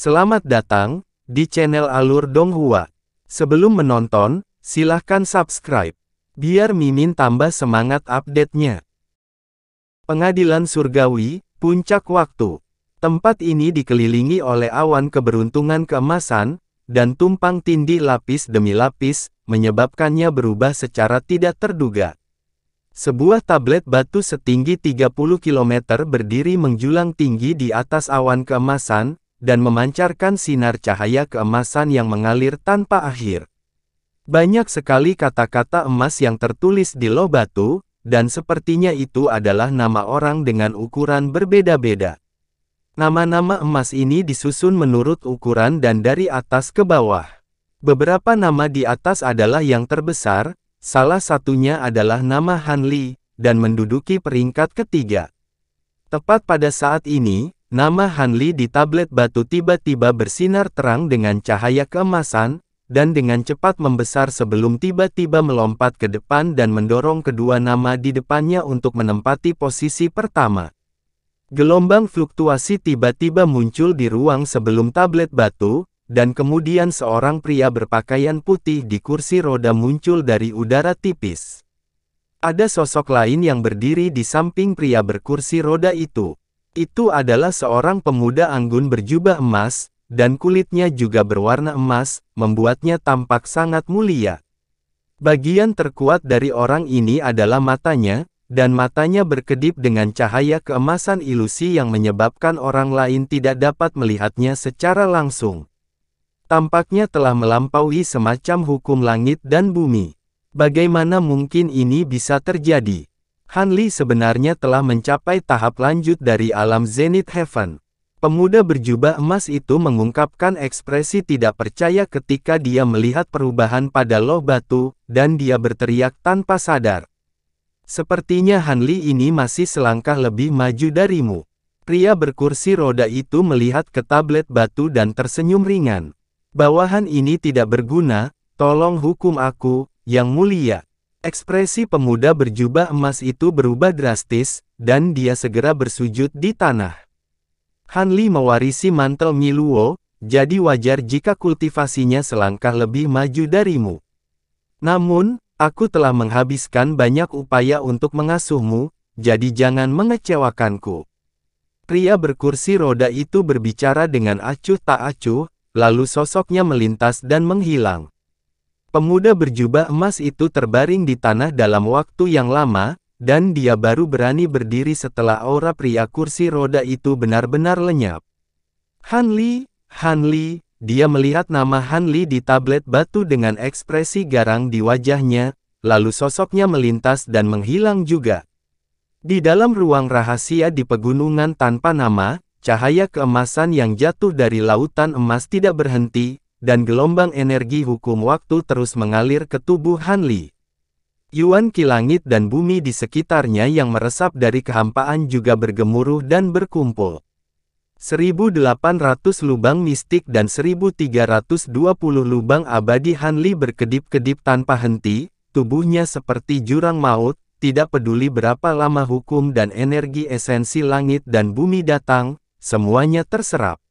Selamat datang di channel Alur Donghua. Sebelum menonton, silahkan subscribe, biar Mimin tambah semangat update-nya. Pengadilan Surgawi, Puncak Waktu. Tempat ini dikelilingi oleh awan keberuntungan keemasan, dan tumpang tindih lapis demi lapis, menyebabkannya berubah secara tidak terduga. Sebuah tablet batu setinggi 30 km berdiri menjulang tinggi di atas awan keemasan, dan memancarkan sinar cahaya keemasan yang mengalir tanpa akhir. Banyak sekali kata-kata emas yang tertulis di loh batu, dan sepertinya itu adalah nama orang dengan ukuran berbeda-beda. Nama-nama emas ini disusun menurut ukuran dan dari atas ke bawah. Beberapa nama di atas adalah yang terbesar, salah satunya adalah nama Han Li, dan menduduki peringkat ketiga. Tepat pada saat ini, nama Han Li di tablet batu tiba-tiba bersinar terang dengan cahaya keemasan, dan dengan cepat membesar sebelum tiba-tiba melompat ke depan dan mendorong kedua nama di depannya untuk menempati posisi pertama. Gelombang fluktuasi tiba-tiba muncul di ruang sebelum tablet batu, dan kemudian seorang pria berpakaian putih di kursi roda muncul dari udara tipis. Ada sosok lain yang berdiri di samping pria berkursi roda itu. Itu adalah seorang pemuda anggun berjubah emas, dan kulitnya juga berwarna emas, membuatnya tampak sangat mulia. Bagian terkuat dari orang ini adalah matanya, dan matanya berkedip dengan cahaya keemasan ilusi yang menyebabkan orang lain tidak dapat melihatnya secara langsung. Tampaknya telah melampaui semacam hukum langit dan bumi. Bagaimana mungkin ini bisa terjadi? Han Li sebenarnya telah mencapai tahap lanjut dari alam Zenith Heaven. Pemuda berjubah emas itu mengungkapkan ekspresi tidak percaya ketika dia melihat perubahan pada loh batu, dan dia berteriak tanpa sadar. Sepertinya Han Li ini masih selangkah lebih maju darimu. Pria berkursi roda itu melihat ke tablet batu dan tersenyum ringan. Bawahan ini tidak berguna, tolong hukum aku, yang mulia. Ekspresi pemuda berjubah emas itu berubah drastis, dan dia segera bersujud di tanah. Han Li mewarisi mantel Mi Luo, jadi wajar jika kultivasinya selangkah lebih maju darimu. Namun, aku telah menghabiskan banyak upaya untuk mengasuhmu, jadi jangan mengecewakanku. Pria berkursi roda itu berbicara dengan acuh tak acuh, lalu sosoknya melintas dan menghilang. Pemuda berjubah emas itu terbaring di tanah dalam waktu yang lama, dan dia baru berani berdiri setelah aura pria kursi roda itu benar-benar lenyap. Han Li, dia melihat nama Han Li di tablet batu dengan ekspresi garang di wajahnya, lalu sosoknya melintas dan menghilang juga. Di dalam ruang rahasia di pegunungan tanpa nama, cahaya keemasan yang jatuh dari lautan emas tidak berhenti, dan gelombang energi hukum waktu terus mengalir ke tubuh Han Li. Yuan ki langit dan bumi di sekitarnya yang meresap dari kehampaan juga bergemuruh dan berkumpul. 1.800 lubang mistik dan 1.320 lubang abadi Han Li berkedip-kedip tanpa henti, tubuhnya seperti jurang maut, tidak peduli berapa lama hukum dan energi esensi langit dan bumi datang, semuanya terserap.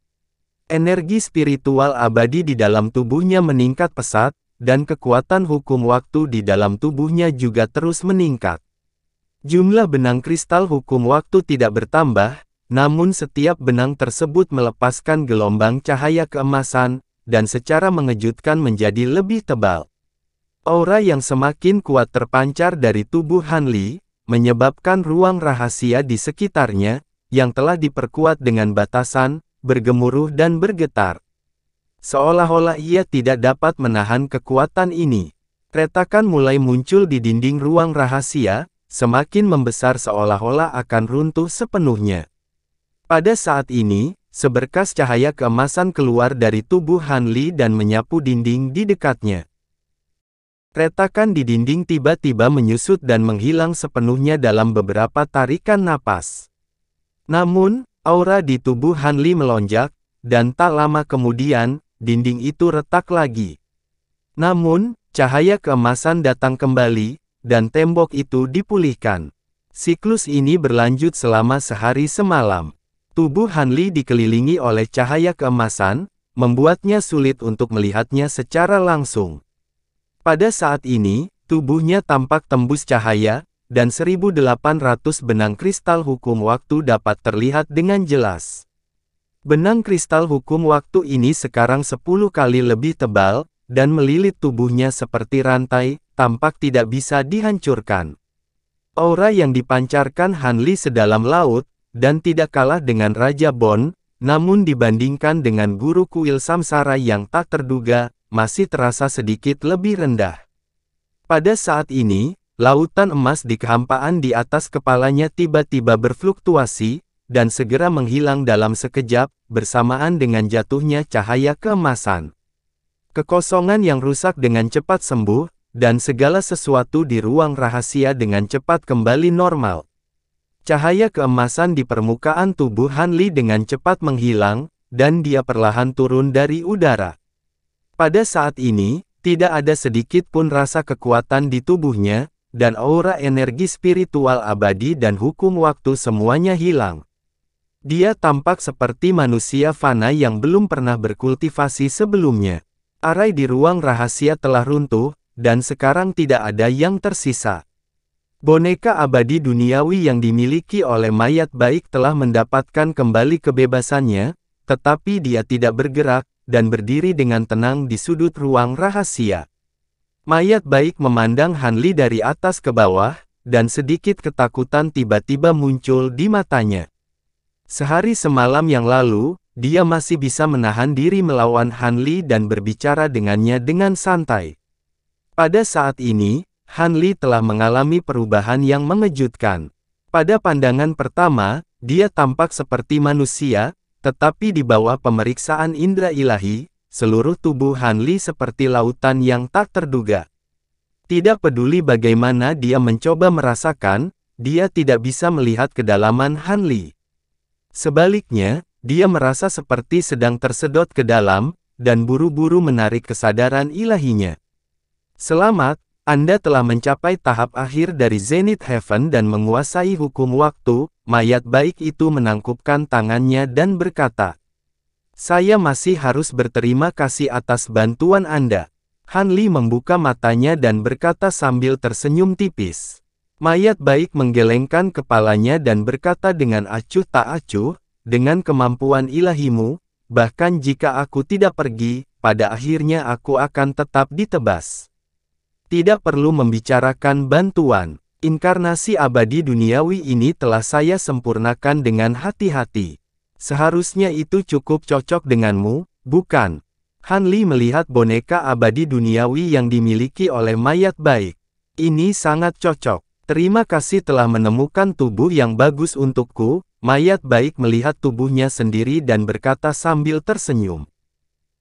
Energi spiritual abadi di dalam tubuhnya meningkat pesat, dan kekuatan hukum waktu di dalam tubuhnya juga terus meningkat. Jumlah benang kristal hukum waktu tidak bertambah, namun setiap benang tersebut melepaskan gelombang cahaya keemasan, dan secara mengejutkan menjadi lebih tebal. Aura yang semakin kuat terpancar dari tubuh Han Li, menyebabkan ruang rahasia di sekitarnya, yang telah diperkuat dengan batasan, bergemuruh dan bergetar. Seolah-olah ia tidak dapat menahan kekuatan ini. Retakan mulai muncul di dinding ruang rahasia, semakin membesar seolah-olah akan runtuh sepenuhnya. Pada saat ini, seberkas cahaya keemasan keluar dari tubuh Han Li dan menyapu dinding di dekatnya. Retakan di dinding tiba-tiba menyusut dan menghilang sepenuhnya dalam beberapa tarikan napas. Namun, aura di tubuh Han Li melonjak, dan tak lama kemudian, dinding itu retak lagi. Namun, cahaya keemasan datang kembali, dan tembok itu dipulihkan. Siklus ini berlanjut selama sehari semalam. Tubuh Han Li dikelilingi oleh cahaya keemasan, membuatnya sulit untuk melihatnya secara langsung. Pada saat ini, tubuhnya tampak tembus cahaya, dan 1800 benang kristal hukum waktu dapat terlihat dengan jelas. Benang kristal hukum waktu ini sekarang 10 kali lebih tebal, dan melilit tubuhnya seperti rantai, tampak tidak bisa dihancurkan. Aura yang dipancarkan Han Li sedalam laut, dan tidak kalah dengan Raja Bon, namun dibandingkan dengan guru kuil samsara yang tak terduga, masih terasa sedikit lebih rendah. Pada saat ini, lautan emas di kehampaan di atas kepalanya tiba-tiba berfluktuasi, dan segera menghilang dalam sekejap, bersamaan dengan jatuhnya cahaya keemasan. Kekosongan yang rusak dengan cepat sembuh, dan segala sesuatu di ruang rahasia dengan cepat kembali normal. Cahaya keemasan di permukaan tubuh Han Li dengan cepat menghilang, dan dia perlahan turun dari udara. Pada saat ini, tidak ada sedikit pun rasa kekuatan di tubuhnya, dan aura energi spiritual abadi dan hukum waktu semuanya hilang. Dia tampak seperti manusia fana yang belum pernah berkultivasi sebelumnya. Arai di ruang rahasia telah runtuh, dan sekarang tidak ada yang tersisa. Boneka abadi duniawi yang dimiliki oleh mayat baik telah mendapatkan kembali kebebasannya, tetapi dia tidak bergerak, dan berdiri dengan tenang di sudut ruang rahasia. Mayat baik memandang Han Li dari atas ke bawah, dan sedikit ketakutan tiba-tiba muncul di matanya. Sehari semalam yang lalu, dia masih bisa menahan diri melawan Han Li dan berbicara dengannya dengan santai. Pada saat ini, Han Li telah mengalami perubahan yang mengejutkan. Pada pandangan pertama, dia tampak seperti manusia, tetapi di bawah pemeriksaan indera ilahi, seluruh tubuh Han Li seperti lautan yang tak terduga. Tidak peduli bagaimana dia mencoba merasakan, dia tidak bisa melihat kedalaman Han Li. Sebaliknya, dia merasa seperti sedang tersedot ke dalam, dan buru-buru menarik kesadaran ilahinya. Selamat, Anda telah mencapai tahap akhir dari Zenith Heaven dan menguasai hukum waktu. Mayat baik itu menangkupkan tangannya dan berkata, "Saya masih harus berterima kasih atas bantuan Anda." Han Li membuka matanya dan berkata sambil tersenyum tipis. Mayat baik menggelengkan kepalanya dan berkata dengan acuh tak acuh, "Dengan kemampuan ilahimu, bahkan jika aku tidak pergi, pada akhirnya aku akan tetap ditebas. Tidak perlu membicarakan bantuan. Inkarnasi abadi duniawi ini telah saya sempurnakan dengan hati-hati. Seharusnya itu cukup cocok denganmu, bukan?" Han Li melihat boneka abadi duniawi yang dimiliki oleh mayat baik. "Ini sangat cocok. Terima kasih telah menemukan tubuh yang bagus untukku." Mayat baik melihat tubuhnya sendiri dan berkata sambil tersenyum.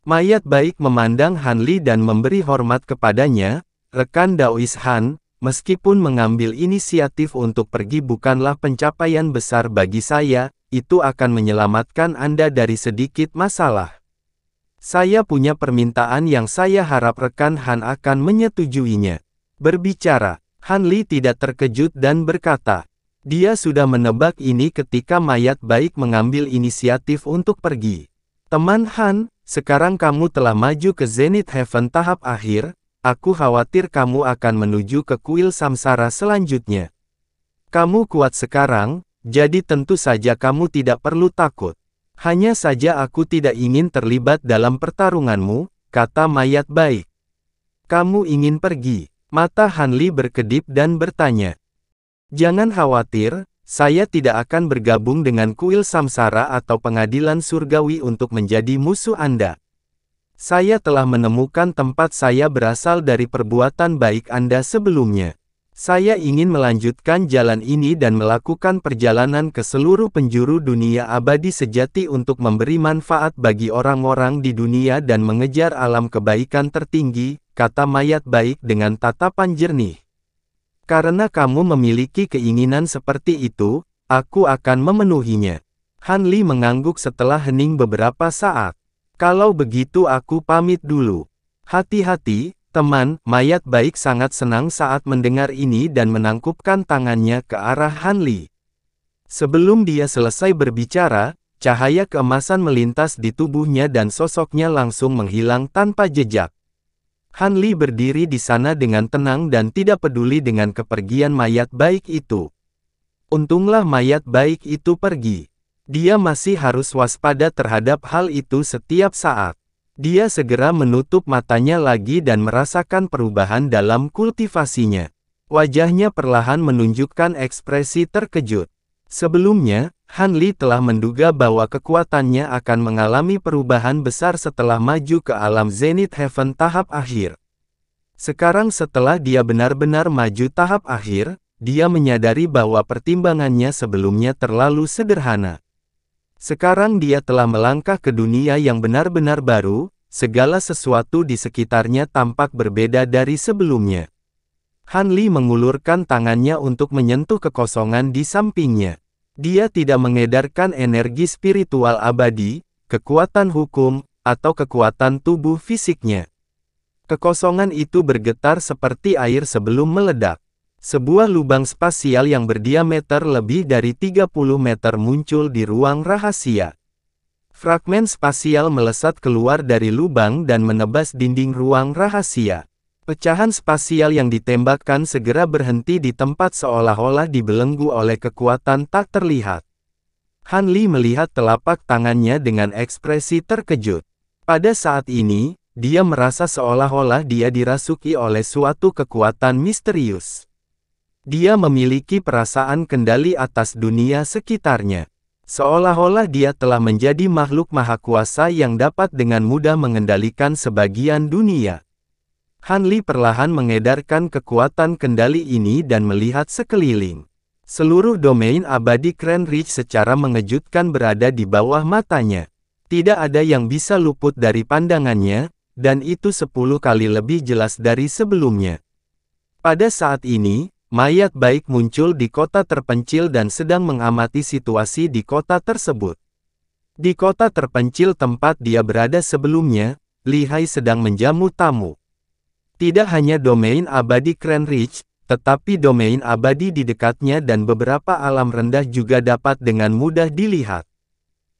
Mayat baik memandang Han Li dan memberi hormat kepadanya. "Rekan Daois Han, meskipun mengambil inisiatif untuk pergi bukanlah pencapaian besar bagi saya, itu akan menyelamatkan Anda dari sedikit masalah. Saya punya permintaan yang saya harap rekan Han akan menyetujuinya." Berbicara, Han Li tidak terkejut dan berkata, dia sudah menebak ini ketika mayat baik mengambil inisiatif untuk pergi. "Teman Han, sekarang kamu telah maju ke Zenith Heaven tahap akhir. Aku khawatir kamu akan menuju ke kuil samsara selanjutnya. Kamu kuat sekarang, jadi tentu saja kamu tidak perlu takut. Hanya saja aku tidak ingin terlibat dalam pertarunganmu," kata mayat baik. "Kamu ingin pergi?" Mata Han Li berkedip dan bertanya. "Jangan khawatir, saya tidak akan bergabung dengan kuil samsara atau pengadilan surgawi untuk menjadi musuh Anda. Saya telah menemukan tempat saya berasal dari perbuatan baik Anda sebelumnya. Saya ingin melanjutkan jalan ini dan melakukan perjalanan ke seluruh penjuru dunia abadi sejati untuk memberi manfaat bagi orang-orang di dunia dan mengejar alam kebaikan tertinggi," kata mayat baik dengan tatapan jernih. "Karena kamu memiliki keinginan seperti itu, aku akan memenuhinya." Han Li mengangguk setelah hening beberapa saat. "Kalau begitu aku pamit dulu. Hati-hati, teman." Mayat baik sangat senang saat mendengar ini dan menangkupkan tangannya ke arah Han Li. Sebelum dia selesai berbicara, cahaya keemasan melintas di tubuhnya dan sosoknya langsung menghilang tanpa jejak. Han Li berdiri di sana dengan tenang dan tidak peduli dengan kepergian mayat baik itu. Untunglah mayat baik itu pergi. Dia masih harus waspada terhadap hal itu setiap saat. Dia segera menutup matanya lagi dan merasakan perubahan dalam kultivasinya. Wajahnya perlahan menunjukkan ekspresi terkejut. Sebelumnya, Han Li telah menduga bahwa kekuatannya akan mengalami perubahan besar setelah maju ke alam Zenith Heaven tahap akhir. Sekarang setelah dia benar-benar maju tahap akhir, dia menyadari bahwa pertimbangannya sebelumnya terlalu sederhana. Sekarang dia telah melangkah ke dunia yang benar-benar baru, segala sesuatu di sekitarnya tampak berbeda dari sebelumnya. Han Li mengulurkan tangannya untuk menyentuh kekosongan di sampingnya. Dia tidak mengedarkan energi spiritual abadi, kekuatan hukum, atau kekuatan tubuh fisiknya. Kekosongan itu bergetar seperti air sebelum meledak. Sebuah lubang spasial yang berdiameter lebih dari 30 meter muncul di ruang rahasia. Fragmen spasial melesat keluar dari lubang dan menebas dinding ruang rahasia. Pecahan spasial yang ditembakkan segera berhenti di tempat seolah-olah dibelenggu oleh kekuatan tak terlihat. Han Li melihat telapak tangannya dengan ekspresi terkejut. Pada saat ini, dia merasa seolah-olah dia dirasuki oleh suatu kekuatan misterius. Dia memiliki perasaan kendali atas dunia sekitarnya. Seolah-olah dia telah menjadi makhluk maha kuasa yang dapat dengan mudah mengendalikan sebagian dunia. Han Li perlahan mengedarkan kekuatan kendali ini dan melihat sekeliling. Seluruh domain abadi Grand Reach secara mengejutkan berada di bawah matanya. Tidak ada yang bisa luput dari pandangannya, dan itu 10 kali lebih jelas dari sebelumnya. Pada saat ini, mayat baik muncul di kota terpencil dan sedang mengamati situasi di kota tersebut. Di kota terpencil tempat dia berada sebelumnya, Li Hai sedang menjamu tamu. Tidak hanya domain abadi Grand Reach, tetapi domain abadi di dekatnya dan beberapa alam rendah juga dapat dengan mudah dilihat.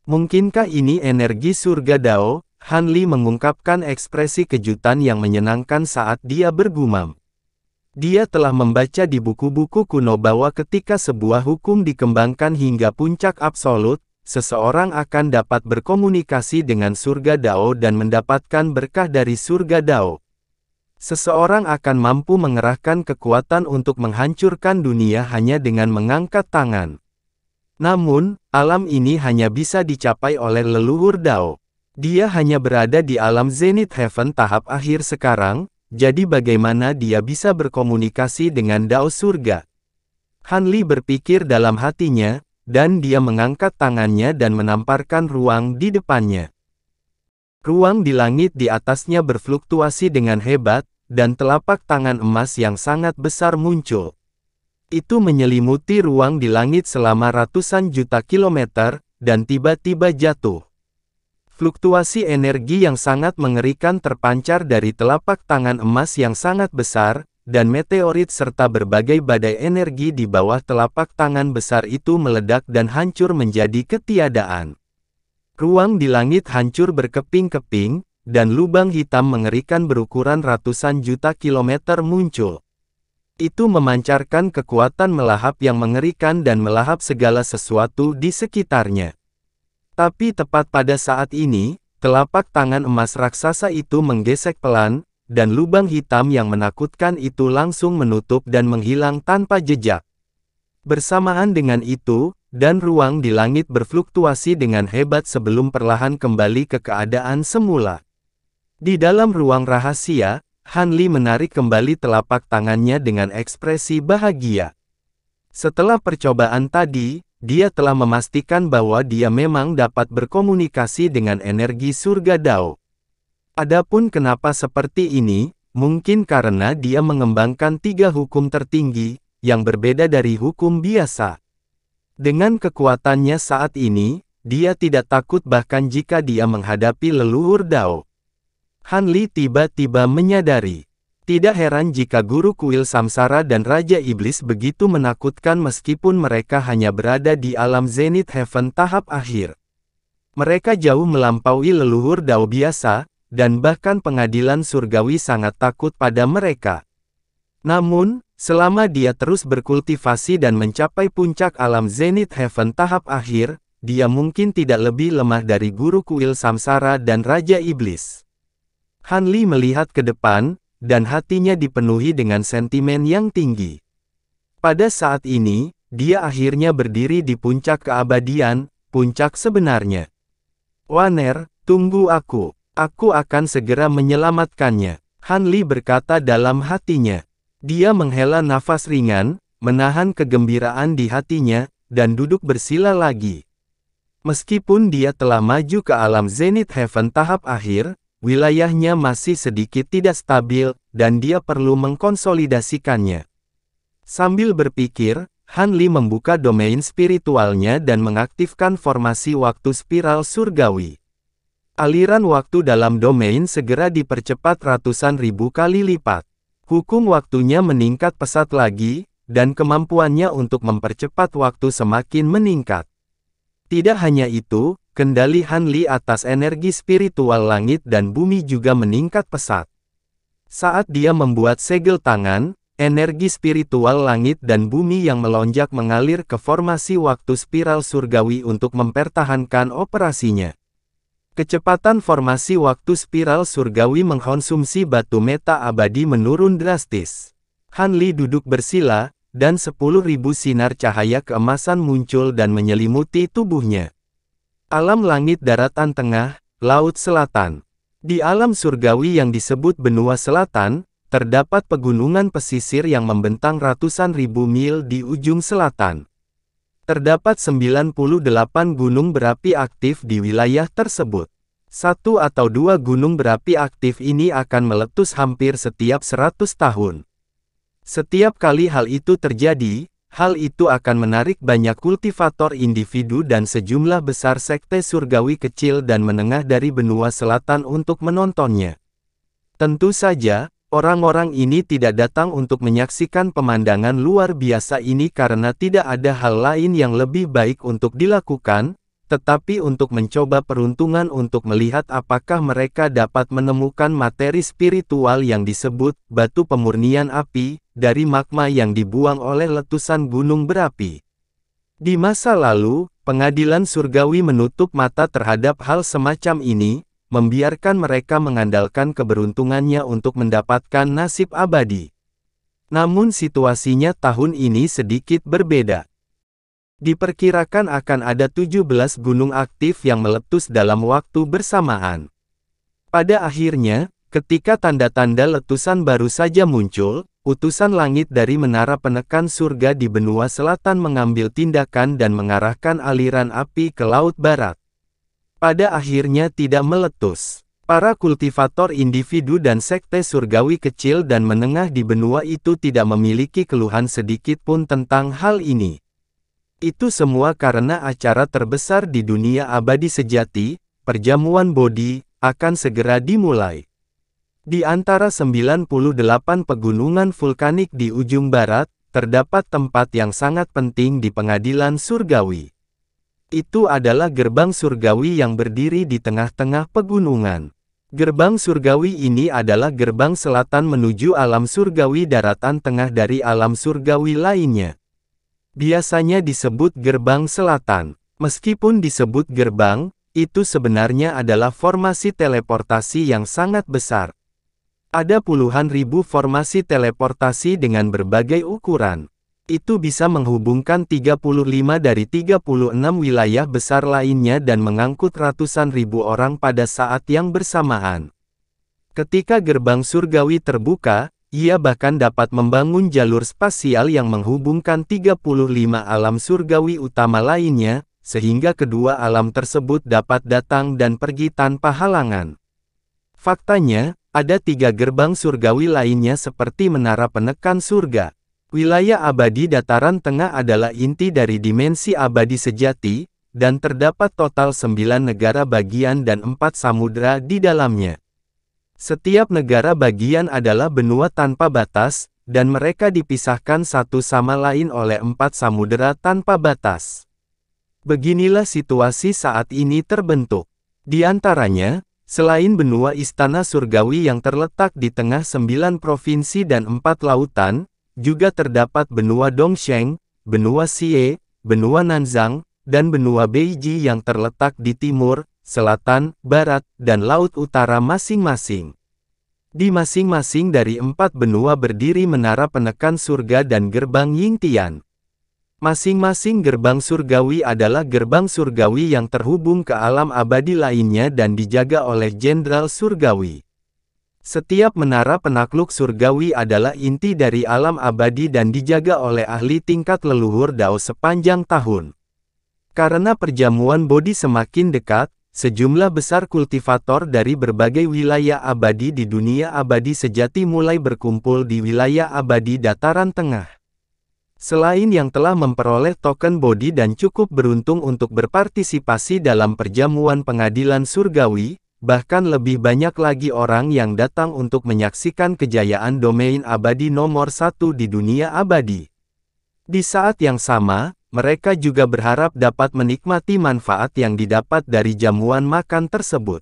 Mungkinkah ini energi surga Dao? Han Li mengungkapkan ekspresi kejutan yang menyenangkan saat dia bergumam. Dia telah membaca di buku-buku kuno bahwa ketika sebuah hukum dikembangkan hingga puncak absolut, seseorang akan dapat berkomunikasi dengan surga Dao dan mendapatkan berkah dari surga Dao. Seseorang akan mampu mengerahkan kekuatan untuk menghancurkan dunia hanya dengan mengangkat tangan. Namun, alam ini hanya bisa dicapai oleh leluhur Dao. Dia hanya berada di alam Zenith Heaven tahap akhir sekarang, jadi bagaimana dia bisa berkomunikasi dengan Dao surga? Han Li berpikir dalam hatinya, dan dia mengangkat tangannya dan menamparkan ruang di depannya. Ruang di langit di atasnya berfluktuasi dengan hebat, dan telapak tangan emas yang sangat besar muncul. Itu menyelimuti ruang di langit selama ratusan juta kilometer, dan tiba-tiba jatuh. Fluktuasi energi yang sangat mengerikan terpancar dari telapak tangan emas yang sangat besar, dan meteorit serta berbagai badai energi di bawah telapak tangan besar itu meledak dan hancur menjadi ketiadaan. Ruang di langit hancur berkeping-keping, dan lubang hitam mengerikan berukuran ratusan juta kilometer muncul. Itu memancarkan kekuatan melahap yang mengerikan dan melahap segala sesuatu di sekitarnya. Tapi tepat pada saat ini, telapak tangan emas raksasa itu menggesek pelan, dan lubang hitam yang menakutkan itu langsung menutup dan menghilang tanpa jejak. Bersamaan dengan itu, dan ruang di langit berfluktuasi dengan hebat sebelum perlahan kembali ke keadaan semula. Di dalam ruang rahasia, Han Li menarik kembali telapak tangannya dengan ekspresi bahagia. Setelah percobaan tadi, dia telah memastikan bahwa dia memang dapat berkomunikasi dengan energi surga Dao. Adapun kenapa seperti ini, mungkin karena dia mengembangkan 3 hukum tertinggi, yang berbeda dari hukum biasa. Dengan kekuatannya saat ini, dia tidak takut bahkan jika dia menghadapi leluhur Dao. Han Li tiba-tiba menyadari. Tidak heran jika guru kuil samsara dan Raja Iblis begitu menakutkan meskipun mereka hanya berada di alam Zenith Heaven tahap akhir. Mereka jauh melampaui leluhur Dao biasa, dan bahkan pengadilan surgawi sangat takut pada mereka. Namun, selama dia terus berkultivasi dan mencapai puncak alam Zenith Heaven tahap akhir, dia mungkin tidak lebih lemah dari guru kuil samsara dan Raja Iblis. Han Li melihat ke depan, dan hatinya dipenuhi dengan sentimen yang tinggi. Pada saat ini, dia akhirnya berdiri di puncak keabadian, puncak sebenarnya. Waner, tunggu aku. Aku akan segera menyelamatkannya. Han Li berkata dalam hatinya. Dia menghela nafas ringan, menahan kegembiraan di hatinya, dan duduk bersila lagi. Meskipun dia telah maju ke alam Zenith Heaven tahap akhir, wilayahnya masih sedikit tidak stabil, dan dia perlu mengkonsolidasikannya. Sambil berpikir, Han Li membuka domain spiritualnya dan mengaktifkan formasi waktu spiral surgawi. Aliran waktu dalam domain segera dipercepat ratusan ribu kali lipat. Hukum waktunya meningkat pesat lagi, dan kemampuannya untuk mempercepat waktu semakin meningkat. Tidak hanya itu, kendali Han Li atas energi spiritual langit dan bumi juga meningkat pesat. Saat dia membuat segel tangan, energi spiritual langit dan bumi yang melonjak mengalir ke formasi waktu spiral surgawi untuk mempertahankan operasinya. Kecepatan formasi waktu spiral surgawi mengkonsumsi batu meta abadi menurun drastis. Han Li duduk bersila, dan 10.000 sinar cahaya keemasan muncul dan menyelimuti tubuhnya. Alam langit daratan tengah, laut selatan. Di alam surgawi yang disebut benua selatan, terdapat pegunungan pesisir yang membentang ratusan ribu mil di ujung selatan. Terdapat 98 gunung berapi aktif di wilayah tersebut. Satu atau dua gunung berapi aktif ini akan meletus hampir setiap 100 tahun. Setiap kali hal itu terjadi, hal itu akan menarik banyak kultivator individu dan sejumlah besar sekte surgawi kecil dan menengah dari benua selatan untuk menontonnya. Tentu saja, orang-orang ini tidak datang untuk menyaksikan pemandangan luar biasa ini karena tidak ada hal lain yang lebih baik untuk dilakukan, tetapi untuk mencoba peruntungan untuk melihat apakah mereka dapat menemukan materi spiritual yang disebut batu pemurnian api, dari magma yang dibuang oleh letusan gunung berapi. Di masa lalu, pengadilan surgawi menutup mata terhadap hal semacam ini, membiarkan mereka mengandalkan keberuntungannya untuk mendapatkan nasib abadi. Namun situasinya tahun ini sedikit berbeda. Diperkirakan akan ada 17 gunung aktif yang meletus dalam waktu bersamaan. Pada akhirnya, ketika tanda-tanda letusan baru saja muncul, utusan langit dari menara penekan surga di benua selatan mengambil tindakan dan mengarahkan aliran api ke laut barat. Pada akhirnya tidak meletus. Para kultivator individu dan sekte surgawi kecil dan menengah di benua itu tidak memiliki keluhan sedikit pun tentang hal ini. Itu semua karena acara terbesar di dunia abadi sejati, perjamuan Bodhi, akan segera dimulai. Di antara 98 pegunungan vulkanik di ujung barat, terdapat tempat yang sangat penting di pengadilan surgawi. Itu adalah gerbang surgawi yang berdiri di tengah-tengah pegunungan. Gerbang surgawi ini adalah gerbang selatan menuju alam surgawi daratan tengah dari alam surgawi lainnya. Biasanya disebut gerbang selatan. Meskipun disebut gerbang, itu sebenarnya adalah formasi teleportasi yang sangat besar. Ada puluhan ribu formasi teleportasi dengan berbagai ukuran. Itu bisa menghubungkan 35 dari 36 wilayah besar lainnya dan mengangkut ratusan ribu orang pada saat yang bersamaan. Ketika gerbang surgawi terbuka, ia bahkan dapat membangun jalur spasial yang menghubungkan 35 alam surgawi utama lainnya, sehingga kedua alam tersebut dapat datang dan pergi tanpa halangan. Faktanya, ada 3 gerbang surgawi lainnya seperti menara penekan surga. Wilayah abadi dataran tengah adalah inti dari dimensi abadi sejati, dan terdapat total 9 negara bagian dan 4 samudra di dalamnya. Setiap negara bagian adalah benua tanpa batas, dan mereka dipisahkan satu sama lain oleh 4 samudera tanpa batas. Beginilah situasi saat ini terbentuk. Di antaranya, selain benua Istana Surgawi yang terletak di tengah 9 provinsi dan 4 lautan, juga terdapat benua Dongsheng, benua Xie, benua Nanzang, dan benua Beiji yang terletak di timur, selatan, barat, dan laut utara masing-masing. Di masing-masing dari 4 benua berdiri menara penekan surga dan gerbang Yingtian. Masing-masing gerbang surgawi adalah gerbang surgawi yang terhubung ke alam abadi lainnya dan dijaga oleh jenderal surgawi. Setiap menara penakluk surgawi adalah inti dari alam abadi dan dijaga oleh ahli tingkat leluhur Dao sepanjang tahun. Karena perjamuan Bodhi semakin dekat, sejumlah besar kultivator dari berbagai wilayah abadi di dunia abadi sejati mulai berkumpul di wilayah abadi dataran tengah. Selain yang telah memperoleh token Bodhi dan cukup beruntung untuk berpartisipasi dalam perjamuan pengadilan surgawi, bahkan lebih banyak lagi orang yang datang untuk menyaksikan kejayaan domain abadi nomor 1 di dunia abadi. Di saat yang sama, mereka juga berharap dapat menikmati manfaat yang didapat dari jamuan makan tersebut.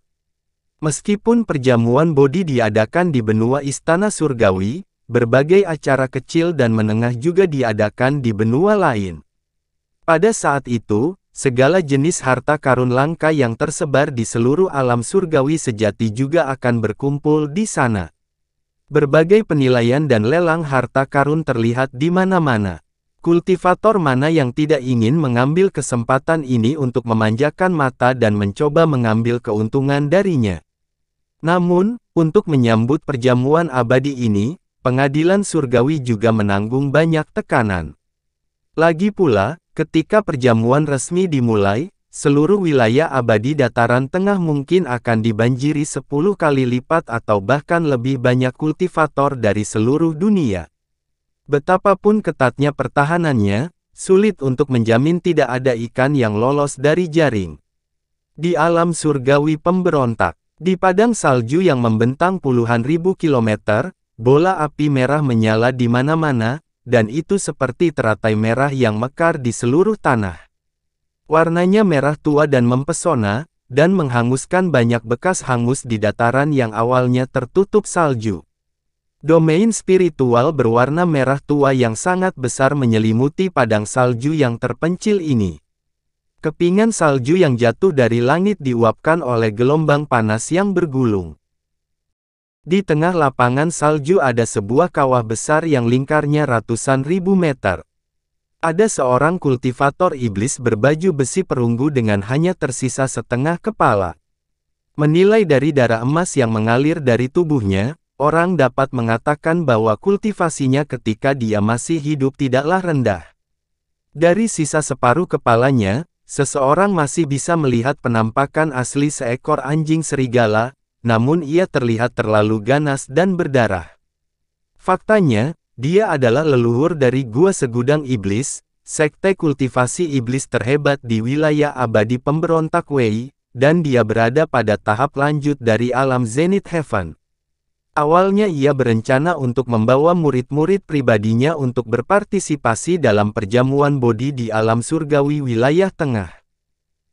Meskipun perjamuan Bodhi diadakan di benua Istana Surgawi, berbagai acara kecil dan menengah juga diadakan di benua lain. Pada saat itu, segala jenis harta karun langka yang tersebar di seluruh alam surgawi sejati juga akan berkumpul di sana. Berbagai penilaian dan lelang harta karun terlihat di mana-mana. Kultivator mana yang tidak ingin mengambil kesempatan ini untuk memanjakan mata dan mencoba mengambil keuntungan darinya. Namun, untuk menyambut perjamuan abadi ini, pengadilan surgawi juga menanggung banyak tekanan. Lagi pula, ketika perjamuan resmi dimulai, seluruh wilayah abadi dataran tengah mungkin akan dibanjiri 10 kali lipat atau bahkan lebih banyak kultivator dari seluruh dunia. Betapapun ketatnya pertahanannya, sulit untuk menjamin tidak ada ikan yang lolos dari jaring. Di alam surgawi pemberontak, di padang salju yang membentang puluhan ribu kilometer, bola api merah menyala di mana-mana, dan itu seperti teratai merah yang mekar di seluruh tanah. Warnanya merah tua dan mempesona, dan menghanguskan banyak bekas hangus di dataran yang awalnya tertutup salju. Domain spiritual berwarna merah tua yang sangat besar menyelimuti padang salju yang terpencil ini. Kepingan salju yang jatuh dari langit diuapkan oleh gelombang panas yang bergulung. Di tengah lapangan salju ada sebuah kawah besar yang lingkarnya ratusan ribu meter. Ada seorang kultivator iblis berbaju besi perunggu dengan hanya tersisa setengah kepala. Menilai dari darah emas yang mengalir dari tubuhnya, orang dapat mengatakan bahwa kultivasinya ketika dia masih hidup tidaklah rendah. Dari sisa separuh kepalanya, seseorang masih bisa melihat penampakan asli seekor anjing serigala, namun ia terlihat terlalu ganas dan berdarah. Faktanya, dia adalah leluhur dari Gua Segudang Iblis, sekte kultivasi iblis terhebat di wilayah abadi pemberontak Wei, dan dia berada pada tahap lanjut dari alam Zenith Heaven. Awalnya ia berencana untuk membawa murid-murid pribadinya untuk berpartisipasi dalam perjamuan Bodhi di alam surgawi wilayah tengah.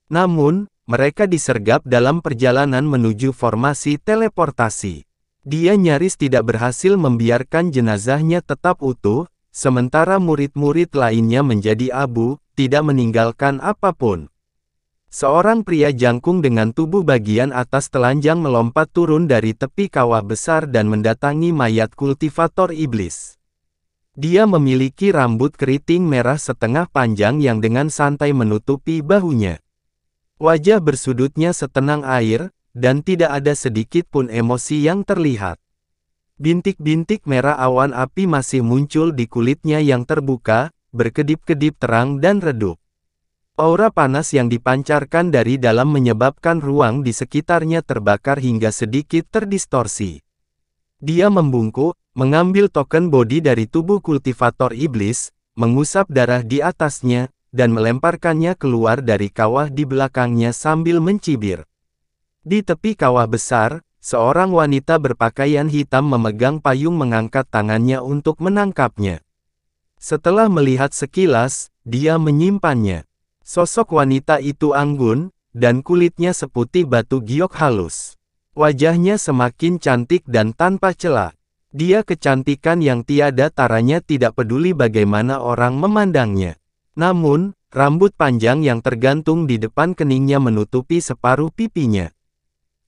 Namun, mereka disergap dalam perjalanan menuju formasi teleportasi. Dia nyaris tidak berhasil membiarkan jenazahnya tetap utuh, sementara murid-murid lainnya menjadi abu, tidak meninggalkan apapun. Seorang pria jangkung dengan tubuh bagian atas telanjang melompat turun dari tepi kawah besar dan mendatangi mayat kultivator iblis. Dia memiliki rambut keriting merah setengah panjang yang dengan santai menutupi bahunya. Wajah bersudutnya setenang air, dan tidak ada sedikit pun emosi yang terlihat. Bintik-bintik merah awan api masih muncul di kulitnya yang terbuka, berkedip-kedip terang dan redup. Aura panas yang dipancarkan dari dalam menyebabkan ruang di sekitarnya terbakar hingga sedikit terdistorsi. Dia membungkuk, mengambil token Bodhi dari tubuh kultivator iblis, mengusap darah di atasnya, dan melemparkannya keluar dari kawah di belakangnya sambil mencibir. Di tepi kawah besar, seorang wanita berpakaian hitam memegang payung mengangkat tangannya untuk menangkapnya. Setelah melihat sekilas, dia menyimpannya. Sosok wanita itu anggun, dan kulitnya seputih batu giok halus. Wajahnya semakin cantik dan tanpa celah. Dia kecantikan yang tiada taranya, tidak peduli bagaimana orang memandangnya. Namun, rambut panjang yang tergantung di depan keningnya menutupi separuh pipinya.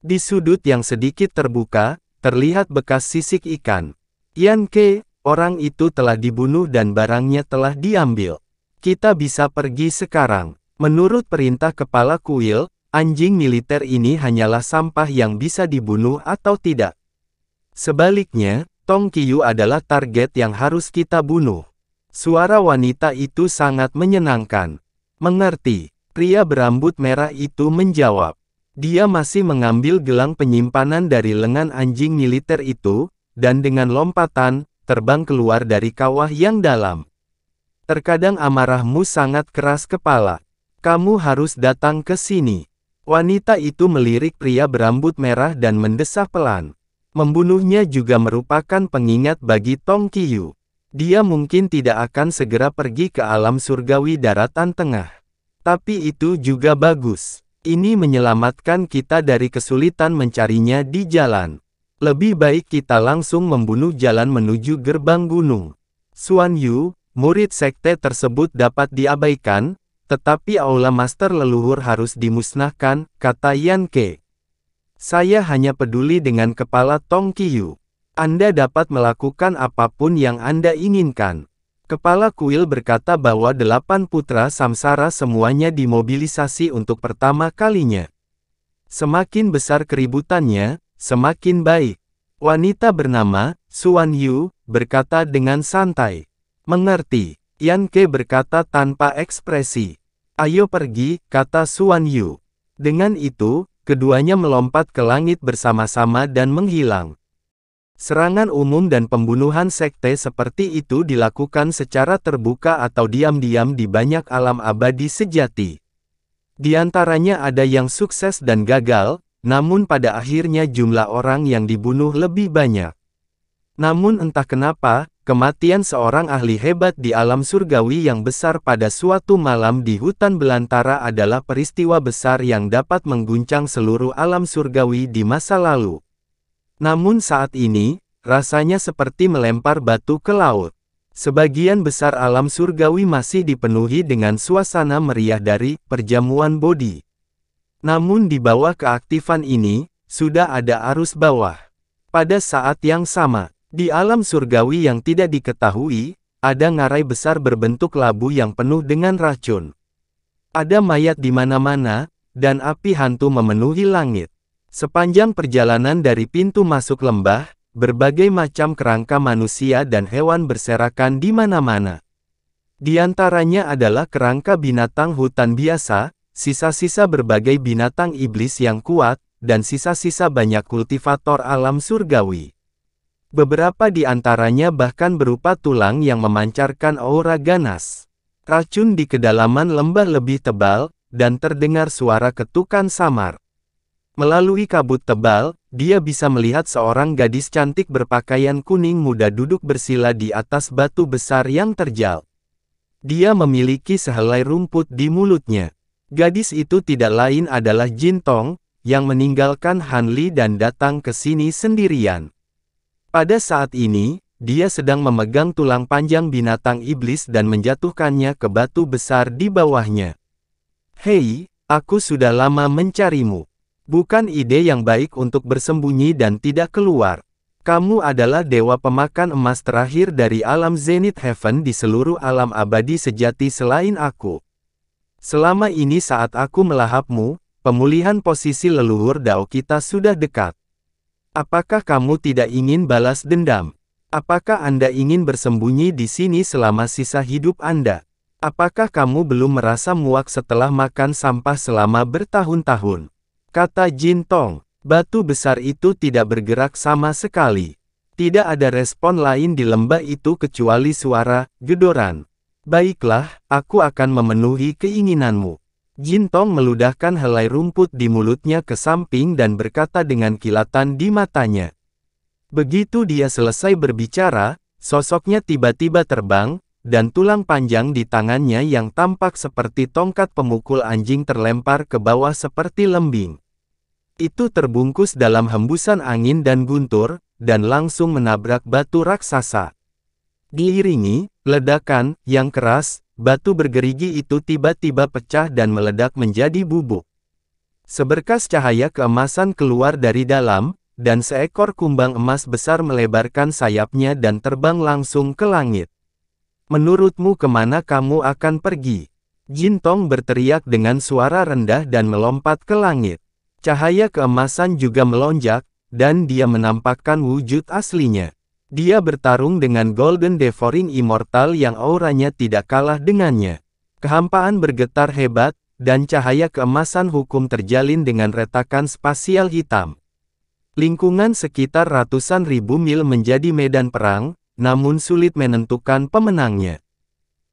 Di sudut yang sedikit terbuka, terlihat bekas sisik ikan. Yan Ke, orang itu telah dibunuh dan barangnya telah diambil. Kita bisa pergi sekarang. Menurut perintah kepala kuil, anjing militer ini hanyalah sampah yang bisa dibunuh atau tidak. Sebaliknya, Tong Qiyu adalah target yang harus kita bunuh. Suara wanita itu sangat menyenangkan. Mengerti, pria berambut merah itu menjawab. Dia masih mengambil gelang penyimpanan dari lengan anjing militer itu, dan dengan lompatan, terbang keluar dari kawah yang dalam. Terkadang amarahmu sangat keras kepala. Kamu harus datang ke sini. Wanita itu melirik pria berambut merah dan mendesah pelan. Membunuhnya juga merupakan pengingat bagi Tong Qiyu. Dia mungkin tidak akan segera pergi ke alam surgawi daratan tengah. Tapi itu juga bagus. Ini menyelamatkan kita dari kesulitan mencarinya di jalan. Lebih baik kita langsung membunuh jalan menuju gerbang gunung. Xuan Yu, murid sekte tersebut dapat diabaikan, tetapi aula master leluhur harus dimusnahkan, kata Yan Ke. Saya hanya peduli dengan kepala Tong Qiyu. Anda dapat melakukan apapun yang Anda inginkan. Kepala kuil berkata bahwa 8 putra samsara semuanya dimobilisasi untuk pertama kalinya. Semakin besar keributannya, semakin baik. Wanita bernama Xuan Yu berkata dengan santai. Mengerti, Yan Ke berkata tanpa ekspresi. Ayo pergi, kata Xuan Yu. Dengan itu, keduanya melompat ke langit bersama-sama dan menghilang. Serangan umum dan pembunuhan sekte seperti itu dilakukan secara terbuka atau diam-diam di banyak alam abadi sejati. Di antaranya ada yang sukses dan gagal, namun pada akhirnya jumlah orang yang dibunuh lebih banyak. Namun entah kenapa, kematian seorang ahli hebat di alam surgawi yang besar pada suatu malam di hutan belantara adalah peristiwa besar yang dapat mengguncang seluruh alam surgawi di masa lalu. Namun saat ini, rasanya seperti melempar batu ke laut. Sebagian besar alam surgawi masih dipenuhi dengan suasana meriah dari perjamuan Bodhi. Namun di bawah keaktifan ini, sudah ada arus bawah. Pada saat yang sama, di alam surgawi yang tidak diketahui, ada ngarai besar berbentuk labu yang penuh dengan racun. Ada mayat di mana-mana, dan api hantu memenuhi langit. Sepanjang perjalanan dari pintu masuk lembah, berbagai macam kerangka manusia dan hewan berserakan di mana-mana. Di antaranya adalah kerangka binatang hutan biasa, sisa-sisa berbagai binatang iblis yang kuat, dan sisa-sisa banyak kultivator alam surgawi. Beberapa di antaranya bahkan berupa tulang yang memancarkan aura ganas. Racun di kedalaman lembah lebih tebal, dan terdengar suara ketukan samar. Melalui kabut tebal, dia bisa melihat seorang gadis cantik berpakaian kuning muda duduk bersila di atas batu besar yang terjal. Dia memiliki sehelai rumput di mulutnya. Gadis itu tidak lain adalah Jin Tong, yang meninggalkan Han Li dan datang ke sini sendirian. Pada saat ini, dia sedang memegang tulang panjang binatang iblis dan menjatuhkannya ke batu besar di bawahnya. Hei, aku sudah lama mencarimu. Bukan ide yang baik untuk bersembunyi dan tidak keluar. Kamu adalah dewa pemakan emas terakhir dari alam Zenith Heaven di seluruh alam abadi sejati selain aku. Selama ini saat aku melahapmu, pemulihan posisi leluhur Dao kita sudah dekat. Apakah kamu tidak ingin balas dendam? Apakah Anda ingin bersembunyi di sini selama sisa hidup Anda? Apakah kamu belum merasa muak setelah makan sampah selama bertahun-tahun? Kata Jin Tong. Batu besar itu tidak bergerak sama sekali. Tidak ada respon lain di lembah itu kecuali suara gedoran. Baiklah, aku akan memenuhi keinginanmu. Jin Tong meludahkan helai rumput di mulutnya ke samping dan berkata dengan kilatan di matanya. Begitu dia selesai berbicara, sosoknya tiba-tiba terbang, dan tulang panjang di tangannya yang tampak seperti tongkat pemukul anjing terlempar ke bawah seperti lembing. Itu terbungkus dalam hembusan angin dan guntur, dan langsung menabrak batu raksasa. Diiringi ledakan yang keras, batu bergerigi itu tiba-tiba pecah dan meledak menjadi bubuk. Seberkas cahaya keemasan keluar dari dalam, dan seekor kumbang emas besar melebarkan sayapnya dan terbang langsung ke langit. "Menurutmu kemana kamu akan pergi?" Jin Tong berteriak dengan suara rendah dan melompat ke langit. Cahaya keemasan juga melonjak, dan dia menampakkan wujud aslinya. Dia bertarung dengan Golden Devouring Immortal yang auranya tidak kalah dengannya. Kehampaan bergetar hebat, dan cahaya keemasan hukum terjalin dengan retakan spasial hitam. Lingkungan sekitar ratusan ribu mil menjadi medan perang, namun sulit menentukan pemenangnya.